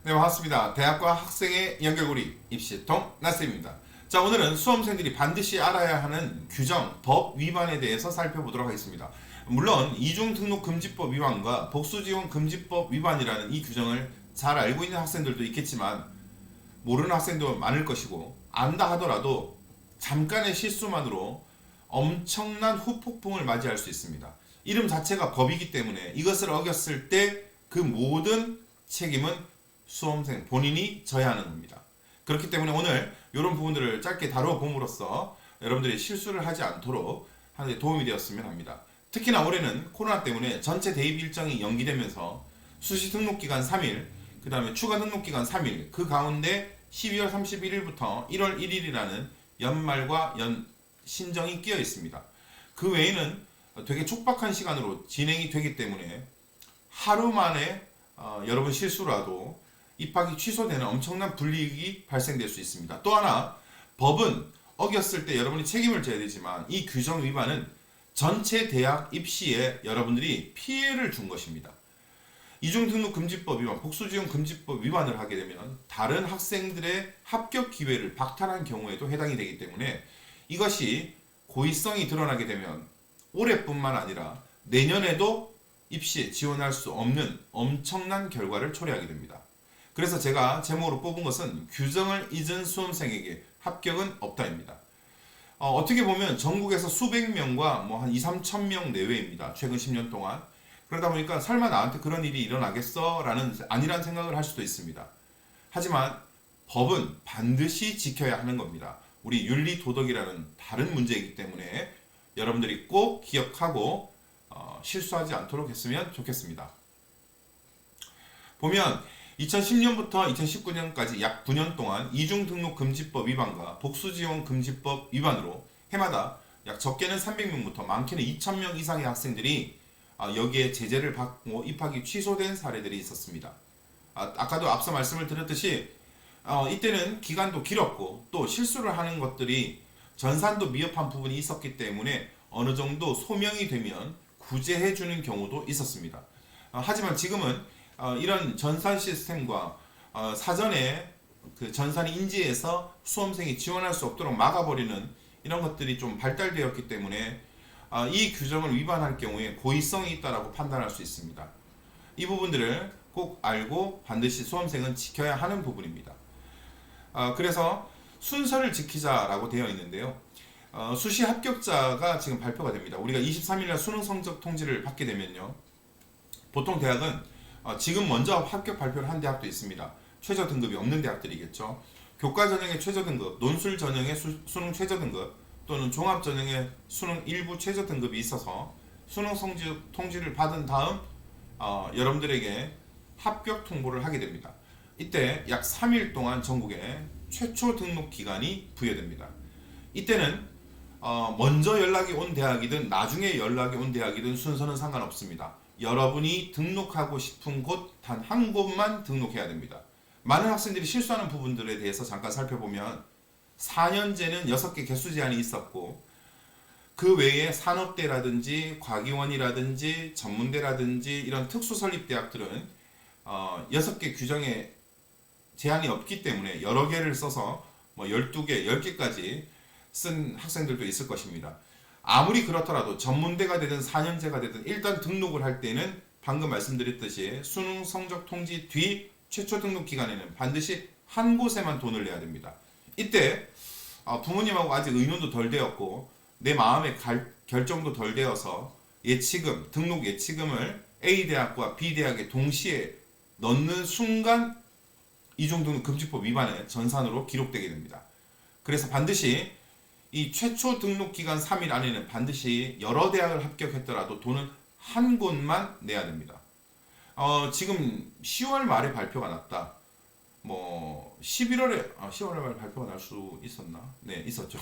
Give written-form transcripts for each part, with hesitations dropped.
네, 반갑습니다. 대학과 학생의 연결고리 입시통 나쌤입니다. 자, 오늘은 수험생들이 반드시 알아야 하는 규정, 법 위반에 대해서 살펴보도록 하겠습니다. 물론 이중등록금지법 위반과 복수지원금지법 위반이라는 이 규정을 잘 알고 있는 학생들도 있겠지만 모르는 학생도 많을 것이고, 안다 하더라도 잠깐의 실수만으로 엄청난 후폭풍을 맞이할 수 있습니다. 이름 자체가 법이기 때문에 이것을 어겼을 때 그 모든 책임은 수험생 본인이 져야 하는 겁니다. 그렇기 때문에 오늘 이런 부분들을 짧게 다뤄봄으로써 여러분들이 실수를 하지 않도록 하는 데 도움이 되었으면 합니다. 특히나 올해는 코로나 때문에 전체 대입 일정이 연기되면서 수시 등록기간 3일, 그 다음에 추가 등록기간 3일, 그 가운데 12월 31일부터 1월 1일이라는 연말과 신정이 끼어 있습니다. 그 외에는 되게 촉박한 시간으로 진행이 되기 때문에 하루 만에 여러분 실수라도 입학이 취소되는 엄청난 불이익이 발생될 수 있습니다. 또 하나, 법은 어겼을 때 여러분이 책임을 져야 되지만 이 규정 위반은 전체 대학 입시에 여러분들이 피해를 준 것입니다. 이중등록금지법 위반, 복수지원금지법 위반을 하게 되면 다른 학생들의 합격 기회를 박탈한 경우에도 해당이 되기 때문에 이것이 고의성이 드러나게 되면 올해뿐만 아니라 내년에도 입시에 지원할 수 없는 엄청난 결과를 초래하게 됩니다. 그래서 제가 제목으로 뽑은 것은 규정을 잊은 수험생에게 합격은 없다입니다. 어떻게 보면 전국에서 수백 명과 뭐 한 2, 3천 명 내외입니다. 최근 10년 동안. 그러다 보니까 설마 나한테 그런 일이 일어나겠어? 라는 아니란 생각을 할 수도 있습니다. 하지만 법은 반드시 지켜야 하는 겁니다. 우리 윤리 도덕이라는 다른 문제이기 때문에 여러분들이 꼭 기억하고 실수하지 않도록 했으면 좋겠습니다. 보면 2010년부터 2019년까지 약 9년 동안 이중등록금지법 위반과 복수지원금지법 위반으로 해마다 약 적게는 300명부터 많게는 2,000명 이상의 학생들이 여기에 제재를 받고 입학이 취소된 사례들이 있었습니다. 아까도 앞서 말씀을 드렸듯이 이때는 기간도 길었고 또 실수를 하는 것들이 전산도 미흡한 부분이 있었기 때문에 어느 정도 소명이 되면 구제해주는 경우도 있었습니다. 하지만 지금은 이런 전산 시스템과 사전에 그 전산이 인지해서 수험생이 지원할 수 없도록 막아버리는 이런 것들이 좀 발달되었기 때문에 이 규정을 위반할 경우에 고의성이 있다고 판단할 수 있습니다. 이 부분들을 꼭 알고 반드시 수험생은 지켜야 하는 부분입니다. 그래서 순서를 지키자라고 되어 있는데요. 수시 합격자가 지금 발표가 됩니다. 우리가 23일날 수능 성적 통지를 받게 되면요. 보통 대학은 지금 먼저 합격 발표를 한 대학도 있습니다. 최저 등급이 없는 대학들이겠죠. 교과 전형의 최저 등급, 논술 전형의 수능 최저 등급 또는 종합 전형의 수능 일부 최저 등급이 있어서 수능 성적 통지를 받은 다음 여러분들에게 합격 통보를 하게 됩니다. 이때 약 3일 동안 전국에 최초 등록 기간이 부여됩니다. 이때는 먼저 연락이 온 대학이든 나중에 연락이 온 대학이든 순서는 상관없습니다. 여러분이 등록하고 싶은 곳 단 한 곳만 등록해야 됩니다. 많은 학생들이 실수하는 부분들에 대해서 잠깐 살펴보면 4년제는 6개 개수 제한이 있었고 그 외에 산업대라든지 과기원이라든지 전문대라든지 이런 특수 설립대학들은 6개 규정에 제한이 없기 때문에 여러 개를 써서 뭐 12개, 10개까지 쓴 학생들도 있을 것입니다. 아무리 그렇더라도 전문대가 되든 4년제가 되든 일단 등록을 할 때는 방금 말씀드렸듯이 수능 성적 통지 뒤 최초 등록 기간에는 반드시 한 곳에만 돈을 내야 됩니다. 이때 부모님하고 아직 의논도 덜 되었고 내 마음의 결정도 덜 되어서 예치금, 등록 예치금을 A대학과 B대학에 동시에 넣는 순간 이중등록금지법 위반의 전산으로 기록되게 됩니다. 그래서 반드시 이 최초 등록 기간 3일 안에는 반드시 여러 대학을 합격했더라도 돈은 한 곳만 내야 됩니다. 지금 10월 말에 발표가 났다. 뭐 11월에 10월 말에 발표가 날 수 있었나? 네, 있었죠.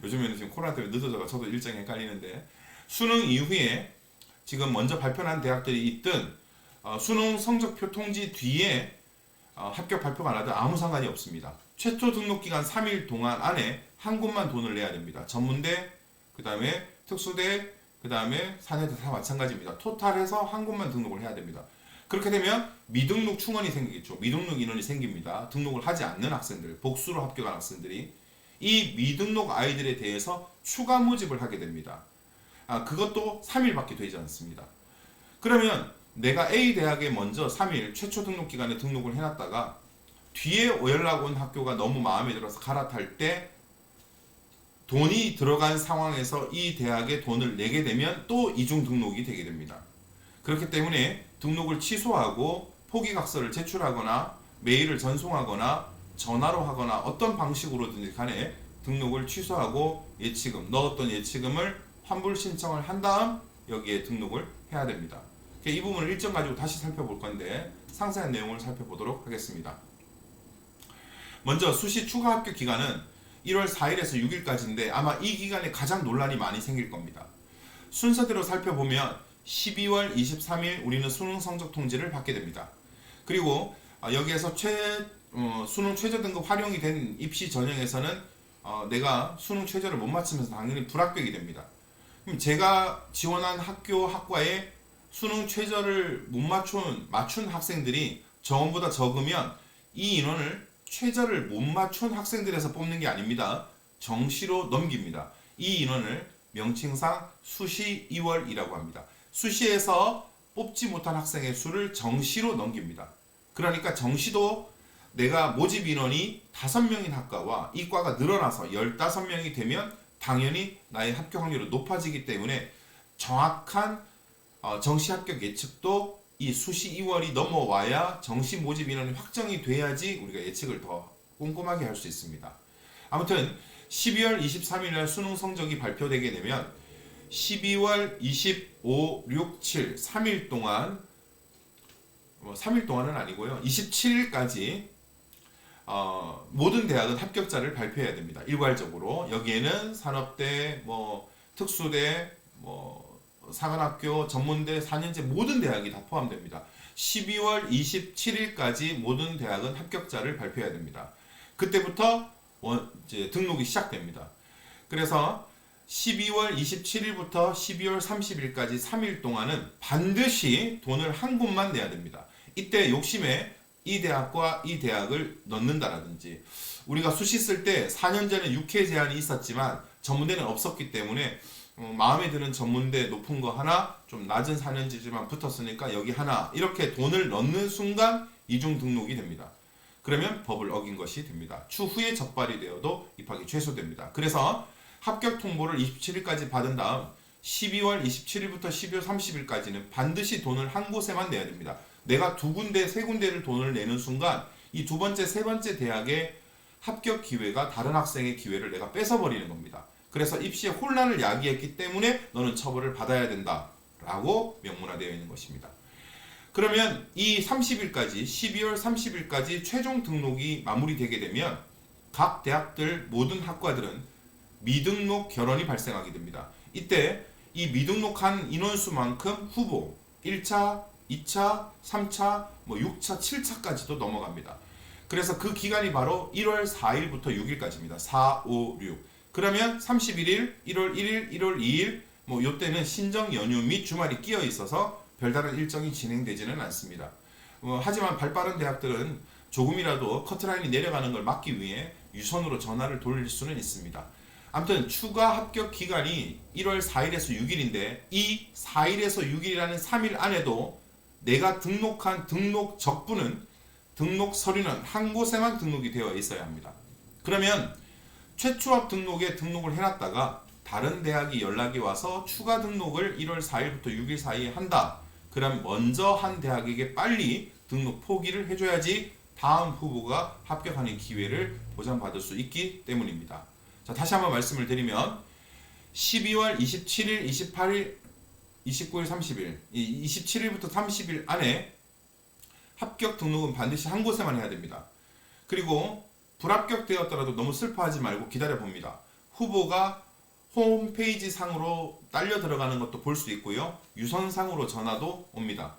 요즘에는 지금 코로나 때문에 늦어져서 저도 일정이 헷갈리는데 수능 이후에 지금 먼저 발표한 대학들이 있든 수능 성적표 통지 뒤에 합격 발표가 나도 아무 상관이 없습니다. 최초 등록 기간 3일 동안 안에 한 곳만 돈을 내야 됩니다. 전문대, 그 다음에 특수대, 그 다음에 4년제 다 마찬가지입니다. 토탈해서 한 곳만 등록을 해야 됩니다. 그렇게 되면 미등록 충원이 생기겠죠. 미등록 인원이 생깁니다. 등록을 하지 않는 학생들, 복수로 합격한 학생들이 이 미등록 아이들에 대해서 추가 모집을 하게 됩니다. 그것도 3일밖에 되지 않습니다. 그러면 내가 A 대학에 먼저 3일 최초 등록 기간에 등록을 해놨다가 뒤에 연락 온 학교가 너무 마음에 들어서 갈아탈 때 돈이 들어간 상황에서 이 대학에 돈을 내게 되면 또 이중 등록이 되게 됩니다. 그렇기 때문에 등록을 취소하고 포기각서를 제출하거나 메일을 전송하거나 전화로 하거나 어떤 방식으로든지 간에 등록을 취소하고 예치금, 넣었던 예치금을 환불 신청을 한 다음 여기에 등록을 해야 됩니다. 이 부분을 일정 가지고 다시 살펴볼 건데 상세한 내용을 살펴보도록 하겠습니다. 먼저 수시 추가 합격 기간은 1월 4일에서 6일까지인데 아마 이 기간에 가장 논란이 많이 생길 겁니다. 순서대로 살펴보면 12월 23일 우리는 수능 성적 통지를 받게 됩니다. 그리고 여기에서 수능 최저 등급 활용이 된 입시 전형에서는 내가 수능 최저를 못 맞추면서 당연히 불합격이 됩니다. 그럼 제가 지원한 학교 학과에 수능 최저를 못 맞춘 학생들이 저원보다 적으면 이 인원을 최저를 못 맞춘 학생들에서 뽑는 게 아닙니다. 정시로 넘깁니다. 이 인원을 명칭상 수시 2월이라고 합니다. 수시에서 뽑지 못한 학생의 수를 정시로 넘깁니다. 그러니까 정시도 내가 모집 인원이 5명인 학과와 이 과가 늘어나서 15명이 되면 당연히 나의 합격 확률이 높아지기 때문에 정확한 정시 합격 예측도 이 수시 2월이 넘어와야 정시 모집 인원이 확정이 돼야지 우리가 예측을 더 꼼꼼하게 할 수 있습니다. 아무튼 12월 23일 날 수능 성적이 발표되게 되면 12월 25, 6, 7, 3일 동안 3일 동안은 아니고요. 27일까지 모든 대학은 합격자를 발표해야 됩니다. 일괄적으로 여기에는 산업대, 특수대, 사관학교, 전문대, 4년제 모든 대학이 다 포함됩니다. 12월 27일까지 모든 대학은 합격자를 발표해야 됩니다. 그때부터 이제 등록이 시작됩니다. 그래서 12월 27일부터 12월 30일까지 3일 동안은 반드시 돈을 한 곳만 내야 됩니다. 이때 욕심에 이 대학과 이 대학을 넣는다라든지 우리가 수시 쓸 때 4년제는 6회 제한이 있었지만 전문대는 없었기 때문에 마음에 드는 전문대 높은 거 하나, 좀 낮은 4년제지만 붙었으니까 여기 하나 이렇게 돈을 넣는 순간 이중 등록이 됩니다. 그러면 법을 어긴 것이 됩니다. 추후에 적발이 되어도 입학이 취소됩니다. 그래서 합격 통보를 27일까지 받은 다음 12월 27일부터 12월 30일까지는 반드시 돈을 한 곳에만 내야 됩니다. 내가 2군데, 3군데를 돈을 내는 순간 이 두 번째, 세 번째 대학의 합격 기회가 다른 학생의 기회를 내가 뺏어버리는 겁니다. 그래서 입시에 혼란을 야기했기 때문에 너는 처벌을 받아야 된다 라고 명문화되어 있는 것입니다. 그러면 이 30일까지 12월 30일까지 최종 등록이 마무리되게 되면 각 대학들 모든 학과들은 미등록 결원이 발생하게 됩니다. 이때 이 미등록한 인원수만큼 후보 1차, 2차, 3차, 6차, 7차까지도 넘어갑니다. 그래서 그 기간이 바로 1월 4일부터 6일까지입니다. 4, 5, 6. 그러면 31일, 1월 1일, 1월 2일 요때는 신정 연휴 및 주말이 끼어 있어서 별다른 일정이 진행되지는 않습니다. 하지만 발빠른 대학들은 조금이라도 커트라인이 내려가는 걸 막기 위해 유선으로 전화를 돌릴 수는 있습니다. 아무튼 추가 합격 기간이 1월 4일에서 6일인데 이 4일에서 6일이라는 3일 안에도 내가 등록한 등록 적부는 등록 서류는 한 곳에만 등록이 되어 있어야 합니다. 그러면 최초합 등록에 등록을 해놨다가 다른 대학이 연락이 와서 추가 등록을 1월 4일부터 6일 사이에 한다. 그럼 먼저 한 대학에게 빨리 등록 포기를 해줘야지 다음 후보가 합격하는 기회를 보장받을 수 있기 때문입니다. 자, 다시 한번 말씀을 드리면 12월 27일, 28일, 29일, 30일, 27일부터 30일 안에 합격 등록은 반드시 한 곳에만 해야 됩니다. 그리고 불합격되었더라도 너무 슬퍼하지 말고 기다려봅니다. 후보가 홈페이지 상으로 딸려 들어가는 것도 볼 수 있고요. 유선상으로 전화도 옵니다.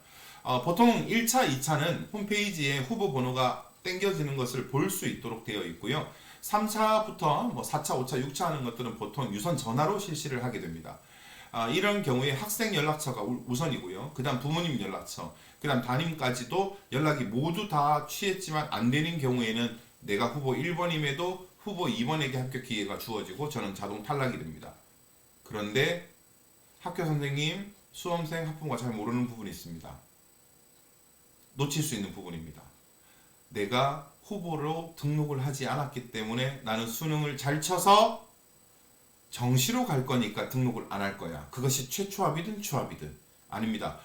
보통 1차, 2차는 홈페이지에 후보 번호가 땡겨지는 것을 볼 수 있도록 되어 있고요. 3차부터 4차, 5차, 6차 하는 것들은 보통 유선 전화로 실시를 하게 됩니다. 이런 경우에 학생 연락처가 우선이고요. 그 다음 부모님 연락처, 그 다음 담임까지도 연락이 모두 다 취했지만 안 되는 경우에는 내가 후보 1번임에도 후보 2번에게 합격 기회가 주어지고 저는 자동 탈락이 됩니다. 그런데 학교 선생님, 수험생, 학부모가 잘 모르는 부분이 있습니다. 놓칠 수 있는 부분입니다. 내가 후보로 등록을 하지 않았기 때문에 나는 수능을 잘 쳐서 정시로 갈 거니까 등록을 안 할 거야. 그것이 최초합이든 추합이든 아닙니다.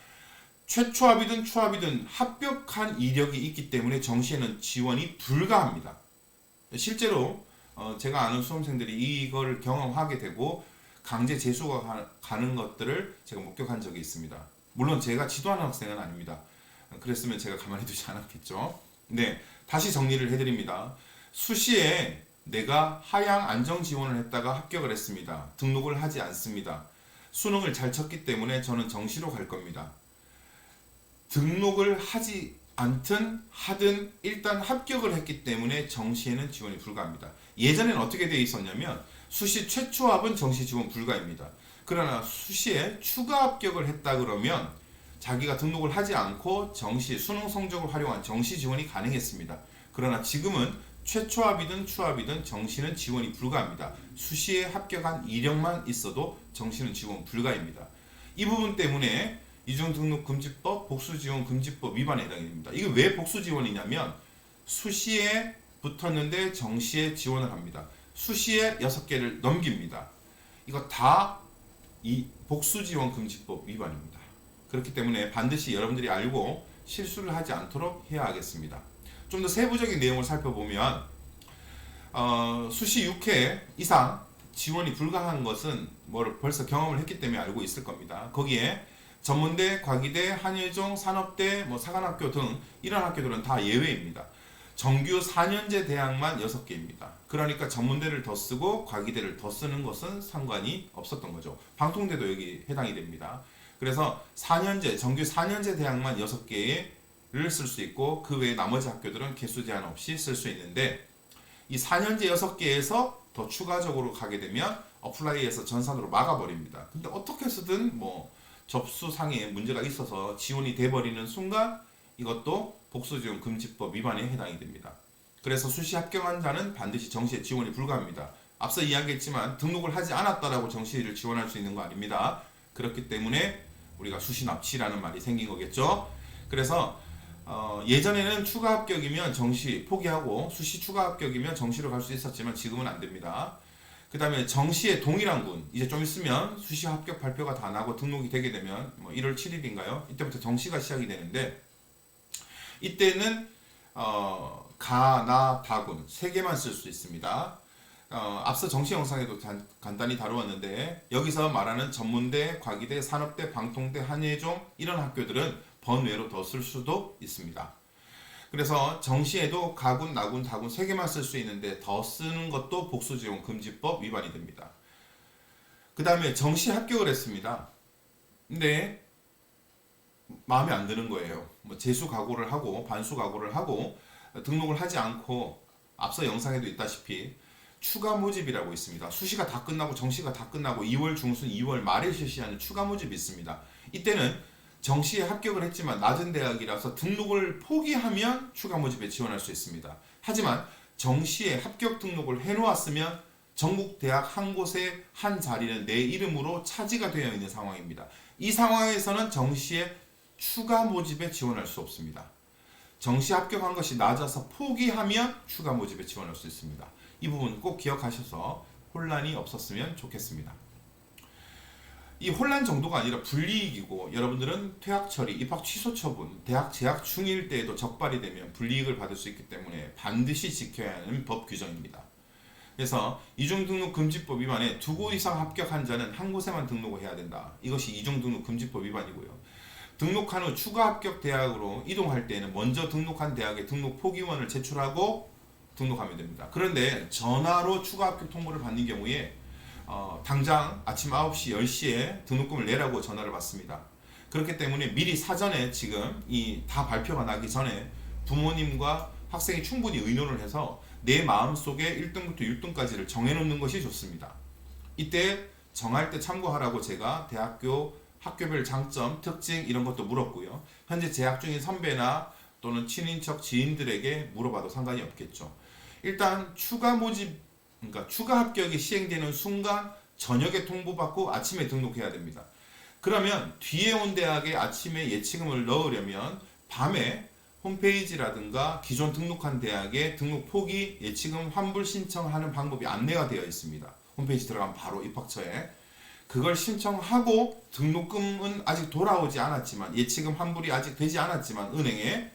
최초합이든 추합이든 합격한 이력이 있기 때문에 정시에는 지원이 불가합니다. 실제로 제가 아는 수험생들이 이걸 경험하게 되고 강제 재수가 가는 것들을 제가 목격한 적이 있습니다. 물론 제가 지도하는 학생은 아닙니다. 그랬으면 제가 가만히 두지 않았겠죠. 네, 다시 정리를 해드립니다. 수시에 내가 하향 안정 지원을 했다가 합격을 했습니다. 등록을 하지 않습니다. 수능을 잘 쳤기 때문에 저는 정시로 갈 겁니다. 등록을 하지 않든 하든 일단 합격을 했기 때문에 정시에는 지원이 불가합니다. 예전에는 어떻게 되어 있었냐면 수시 최초합은 정시 지원 불가입니다. 그러나 수시에 추가 합격을 했다 그러면 자기가 등록을 하지 않고 정시 수능 성적을 활용한 정시 지원이 가능했습니다. 그러나 지금은 최초합이든 추합이든 정시는 지원이 불가합니다. 수시에 합격한 이력만 있어도 정시는 지원 불가입니다. 이 부분 때문에 이중등록금지법, 복수지원금지법 위반에 해당이 됩니다. 이게 왜 복수지원이냐면 수시에 붙었는데 정시에 지원을 합니다. 수시에 6개를 넘깁니다. 이거 다 이 복수지원금지법 위반입니다. 그렇기 때문에 반드시 여러분들이 알고 실수를 하지 않도록 해야 하겠습니다. 좀 더 세부적인 내용을 살펴보면 수시 6회 이상 지원이 불가한 것은 벌써 경험을 했기 때문에 알고 있을 겁니다. 거기에 전문대, 과기대, 한예종, 산업대, 사관학교 등 이런 학교들은 다 예외입니다. 정규 4년제 대학만 6개입니다. 그러니까 전문대를 더 쓰고 과기대를 더 쓰는 것은 상관이 없었던 거죠. 방통대도 여기 해당이 됩니다. 그래서 4년제, 정규 4년제 대학만 6개를 쓸 수 있고 그 외에 나머지 학교들은 개수 제한 없이 쓸 수 있는데 이 4년제 6개에서 더 추가적으로 가게 되면 어플라이에서 전산으로 막아버립니다. 근데 어떻게 해서든 접수상에 문제가 있어서 지원이 돼버리는 순간 이것도 복수지원금지법 위반에 해당이 됩니다. 그래서 수시 합격한 자는 반드시 정시에 지원이 불가합니다. 앞서 이야기했지만 등록을 하지 않았다라고 정시를 지원할 수 있는 거 아닙니다. 그렇기 때문에 우리가 수시 납치라는 말이 생긴 거겠죠. 그래서 예전에는 추가 합격이면 정시 포기하고 수시 추가 합격이면 정시로 갈 수 있었지만 지금은 안 됩니다. 그 다음에 정시의 동일한 군, 이제 좀 있으면 수시 합격 발표가 다 나고 등록이 되게 되면 1월 7일인가요? 이때부터 정시가 시작이 되는데 이때는 가, 나, 다군 3개만 쓸 수 있습니다. 앞서 정시 영상에도 간단히 다루었는데 여기서 말하는 전문대, 과기대, 산업대, 방통대, 한예종 이런 학교들은 번외로 더 쓸 수도 있습니다. 그래서 정시에도 가군, 나군, 다군 3개만 쓸 수 있는데 더 쓰는 것도 복수지원금지법 위반이 됩니다. 그 다음에 정시 합격을 했습니다. 근데 마음에 안 드는 거예요. 재수 각오를 하고 반수 각오를 하고 등록을 하지 않고 앞서 영상에도 있다시피 추가 모집이라고 있습니다. 수시가 다 끝나고 정시가 다 끝나고 2월 중순 2월 말에 실시하는 추가 모집이 있습니다. 이때는 정시에 합격을 했지만 낮은 대학이라서 등록을 포기하면 추가 모집에 지원할 수 있습니다. 하지만 정시에 합격 등록을 해놓았으면 전국 대학 한 곳에 한 자리는 내 이름으로 차지가 되어 있는 상황입니다. 이 상황에서는 정시에 추가 모집에 지원할 수 없습니다. 정시 합격한 것이 낮아서 포기하면 추가 모집에 지원할 수 있습니다. 이 부분 꼭 기억하셔서 혼란이 없었으면 좋겠습니다. 이 혼란 정도가 아니라 불이익이고 여러분들은 퇴학 처리, 입학 취소 처분, 대학 재학 중일 때에도 적발이 되면 불이익을 받을 수 있기 때문에 반드시 지켜야 하는 법 규정입니다. 그래서 이중등록금지법 위반에 2곳 이상 합격한 자는 한 곳에만 등록을 해야 된다. 이것이 이중등록금지법 위반이고요. 등록한 후 추가 합격 대학으로 이동할 때에는 먼저 등록한 대학에 등록 포기원을 제출하고 등록하면 됩니다. 그런데 전화로 추가 합격 통보를 받는 경우에 당장 아침 9시, 10시에 등록금을 내라고 전화를 받습니다. 그렇기 때문에 미리 사전에 지금 이 다 발표가 나기 전에 부모님과 학생이 충분히 의논을 해서 내 마음속에 1등부터 6등까지를 정해놓는 것이 좋습니다. 이때 정할 때 참고하라고 제가 대학교 학교별 장점, 특징 이런 것도 물었고요. 현재 재학 중인 선배나 또는 친인척 지인들에게 물어봐도 상관이 없겠죠. 일단 추가 모집, 그러니까 추가 합격이 시행되는 순간 저녁에 통보받고 아침에 등록해야 됩니다. 그러면 뒤에 온 대학에 아침에 예치금을 넣으려면 밤에 홈페이지라든가 기존 등록한 대학에 등록 포기 예치금 환불 신청하는 방법이 안내가 되어 있습니다. 홈페이지 들어가면 바로 입학처에 그걸 신청하고 등록금은 아직 돌아오지 않았지만 예치금 환불이 아직 되지 않았지만 은행에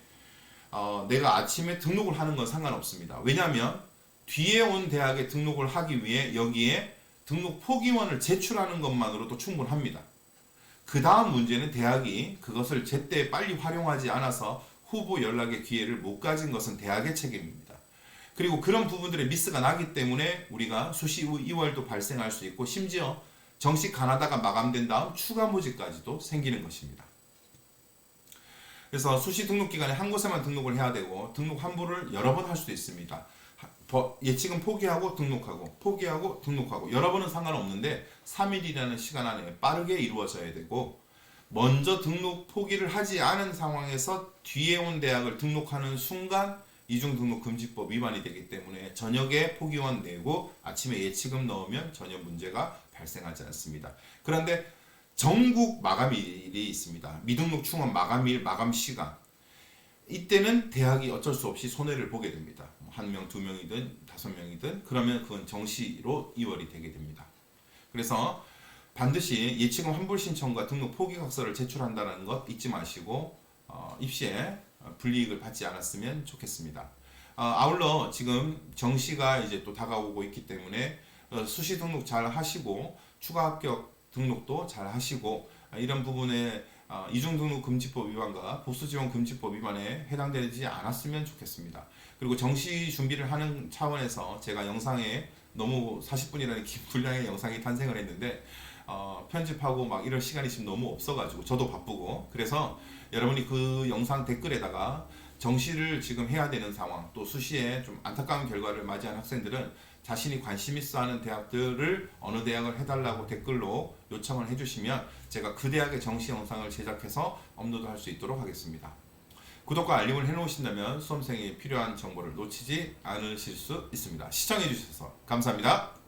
내가 아침에 등록을 하는 건 상관없습니다. 왜냐하면 뒤에 온 대학에 등록을 하기 위해 여기에 등록 포기원을 제출하는 것만으로도 충분합니다. 그 다음 문제는 대학이 그것을 제때 빨리 활용하지 않아서 후보 연락의 기회를 못 가진 것은 대학의 책임입니다. 그리고 그런 부분들의 미스가 나기 때문에 우리가 수시 후 2월도 발생할 수 있고 심지어 정시 가나다가 마감된 다음 추가 모집까지도 생기는 것입니다. 그래서 수시 등록 기간에 한 곳에만 등록을 해야 되고 등록 환불을 여러 번 할 수도 있습니다. 예치금 포기하고 등록하고 포기하고 등록하고 여러 번은 상관없는데 3일이라는 시간 안에 빠르게 이루어져야 되고 먼저 등록 포기를 하지 않은 상황에서 뒤에 온 대학을 등록하는 순간 이중등록금지법 위반이 되기 때문에 저녁에 포기원 내고 아침에 예치금 넣으면 전혀 문제가 발생하지 않습니다. 그런데 전국 마감일이 있습니다. 미등록 충원 마감일, 마감 시간. 이때는 대학이 어쩔 수 없이 손해를 보게 됩니다. 한 명, 두 명이든 다섯 명이든 그러면 그건 정시로 2월이 되게 됩니다. 그래서 반드시 예치금 환불 신청과 등록 포기 각서를 제출한다는 것 잊지 마시고 입시에 불이익을 받지 않았으면 좋겠습니다. 아울러 지금 정시가 이제 또 다가오고 있기 때문에 수시 등록 잘 하시고 추가 합격 등록도 잘 하시고 이런 부분에 이중등록금지법 위반과 복수지원금지법 위반에 해당되지 않았으면 좋겠습니다. 그리고 정시 준비를 하는 차원에서 제가 영상에 너무 40분이라는 긴 분량의 영상이 탄생을 했는데 편집하고 막 이럴 시간이 지금 너무 없어가지고 저도 바쁘고 그래서 여러분이 그 영상 댓글에다가 정시를 지금 해야 되는 상황 또 수시에 좀 안타까운 결과를 맞이한 학생들은 자신이 관심 있어 하는 대학들을 어느 대학을 해달라고 댓글로 요청을 해주시면 제가 그 대학의 정시 영상을 제작해서 업로드할 수 있도록 하겠습니다. 구독과 알림을 해놓으신다면 수험생이 필요한 정보를 놓치지 않으실 수 있습니다. 시청해주셔서 감사합니다.